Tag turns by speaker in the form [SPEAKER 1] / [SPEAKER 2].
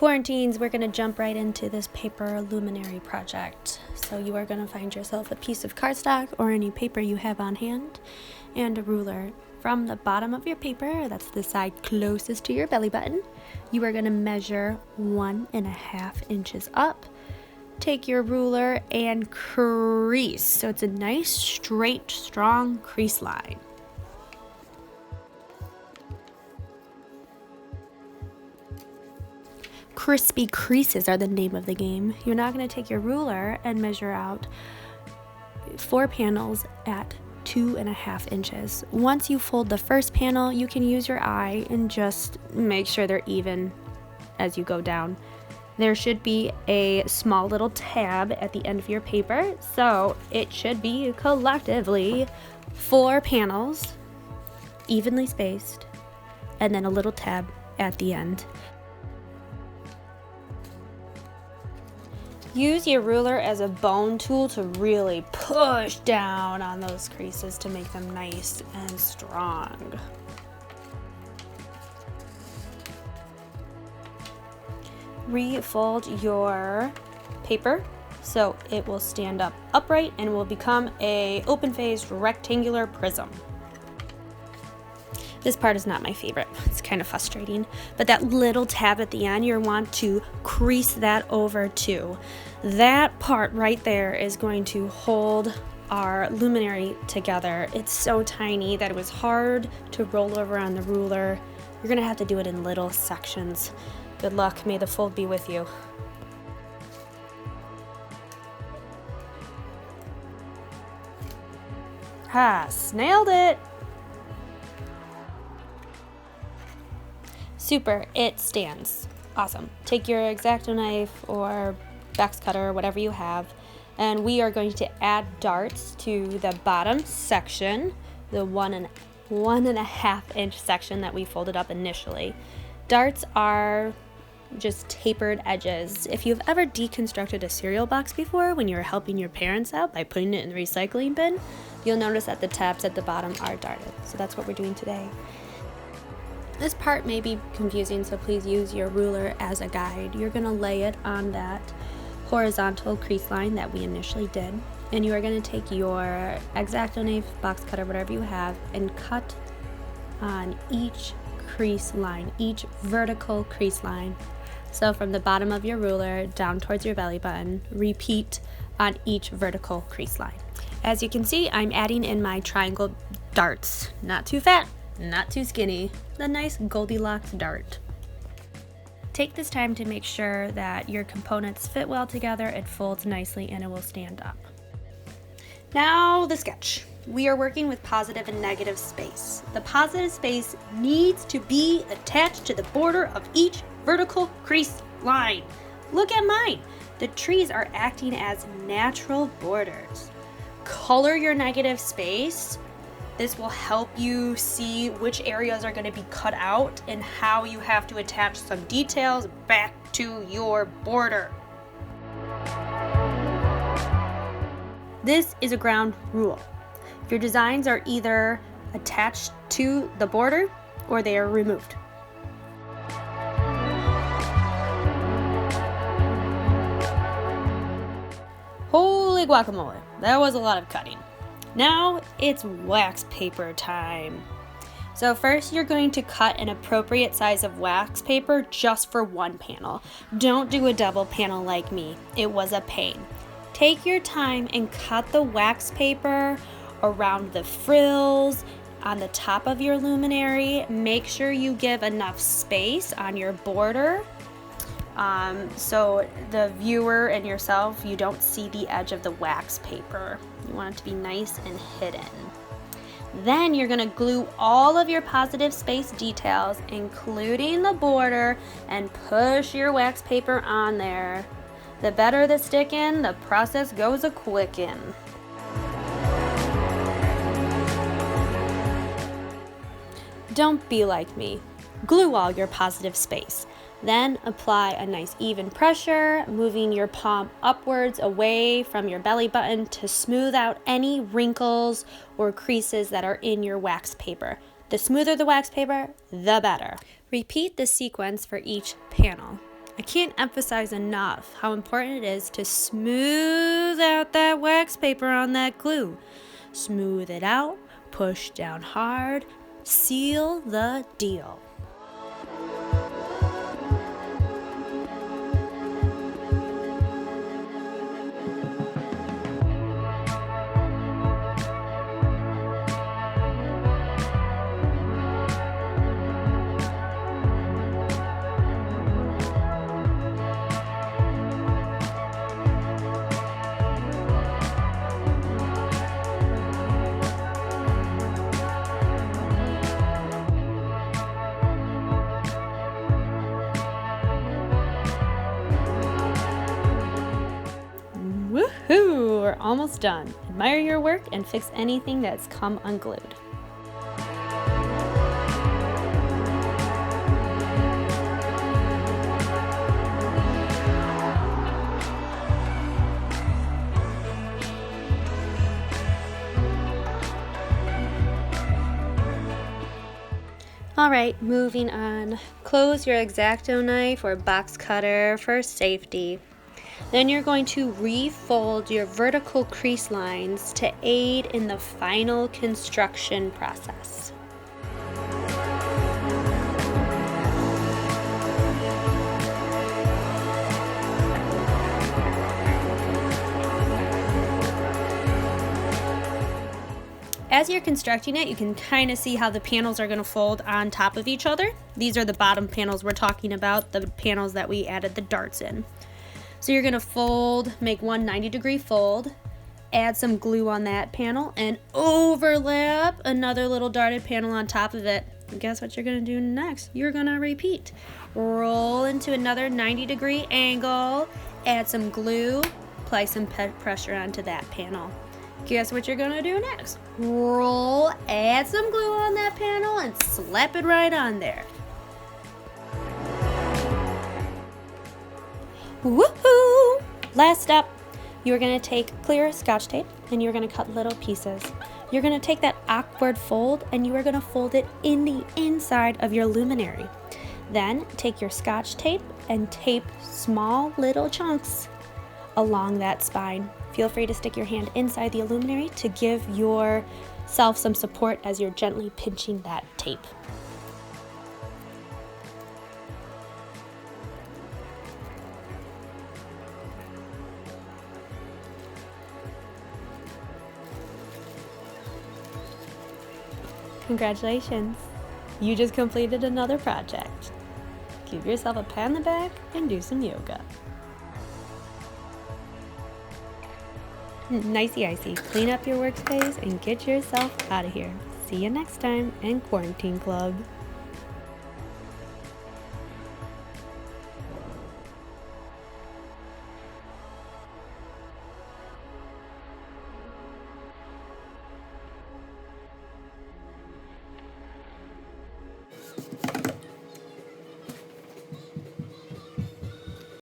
[SPEAKER 1] Quarantines, we're going to jump right into this paper luminary project. So you are going to find yourself a piece of cardstock or any paper you have on hand and a ruler. From the bottom of your paper, that's the side closest to your belly button, you are going to measure 1.5 inches up. Take your ruler and crease. So it's a nice, straight, strong crease line. Crispy creases are the name of the game. You're now going to take your ruler and measure out 4 panels at 2.5 inches. Once you fold the first panel, you can use your eye and just make sure they're even as you go down. There should be a small little tab at the end of your paper, so it should be collectively 4 panels, evenly spaced, and then a little tab at the end. Use your ruler as a bone tool to really push down on those creases to make them nice and strong. Refold your paper so it will stand up upright and will become an open-faced rectangular prism. This part is not my favorite. It's kind of frustrating. But that little tab at the end, you want to crease that over too. That part right there is going to hold our luminary together. It's so tiny that it was hard to roll over on the ruler. You're gonna have to do it in little sections. Good luck. May the fold be with you. Ha, snailed it. Super, it stands. Awesome. Take your X-Acto knife or box cutter, whatever you have, and we are going to add darts to the bottom section, the 1.5 inch section that we folded up initially. Darts are just tapered edges. If you've ever deconstructed a cereal box before when you were helping your parents out by putting it in the recycling bin, you'll notice that the tabs at the bottom are darted. So that's what we're doing today. This part may be confusing, so please use your ruler as a guide. You're going to lay it on that horizontal crease line that we initially did, and you are going to take your X-Acto knife, box cutter, whatever you have, and cut on each crease line, each vertical crease line. So from the bottom of your ruler down towards your belly button, repeat on each vertical crease line. As you can see, I'm adding in my triangle darts. Not too fat, not too skinny, the nice Goldilocks dart. Take this time to make sure that your components fit well together, it folds nicely, and it will stand up. Now the sketch. We are working with positive and negative space. The positive space needs to be attached to the border of each vertical crease line. Look at mine. The trees are acting as natural borders. Color your negative space. This will help you see which areas are going to be cut out and how you have to attach some details back to your border. This is a ground rule. Your designs are either attached to the border or they are removed. Holy guacamole, that was a lot of cutting. Now it's wax paper time. So first you're going to cut an appropriate size of wax paper just for one panel. Don't do a double panel like me. It was a pain. Take your time and cut the wax paper around the frills, on the top of your luminary. Make sure you give enough space on your border so the viewer and yourself, you don't see the edge of the wax paper. You want it to be nice and hidden. Then you're going to glue all of your positive space details, including the border, and push your wax paper on there. The better the stickin', the process goes a-quickin'. Don't be like me. Glue all your positive space. Then apply a nice even pressure, moving your palm upwards away from your belly button to smooth out any wrinkles or creases that are in your wax paper. The smoother the wax paper, the better. Repeat this sequence for each panel. I can't emphasize enough how important it is to smooth out that wax paper on that glue. Smooth it out, push down hard, seal the deal. Woohoo! We're almost done. Admire your work and fix anything that's come unglued. Alright, moving on. Close your X-Acto knife or box cutter for safety. Then you're going to refold your vertical crease lines to aid in the final construction process. As you're constructing it, you can kind of see how the panels are going to fold on top of each other. These are the bottom panels we're talking about, the panels that we added the darts in. So you're going to fold, make one 90-degree fold, add some glue on that panel, and overlap another little darted panel on top of it. And guess what you're going to do next? You're going to repeat. Roll into another 90-degree angle, add some glue, apply some pressure onto that panel. Guess what you're gonna do next? Roll, add some glue on that panel, and slap it right on there. Woohoo! Last up, you're gonna take clear Scotch tape and you're gonna cut little pieces. You're gonna take that awkward fold and you are gonna fold it in the inside of your luminary. Then take your Scotch tape and tape small little chunks along that spine. Feel free to stick your hand inside the luminary to give yourself some support as you're gently pinching that tape. Congratulations! You just completed another project. Give yourself a pat on the back and do some yoga. Nicey icy. Clean up your workspace and get yourself out of here. See you next time in Quarantine Club.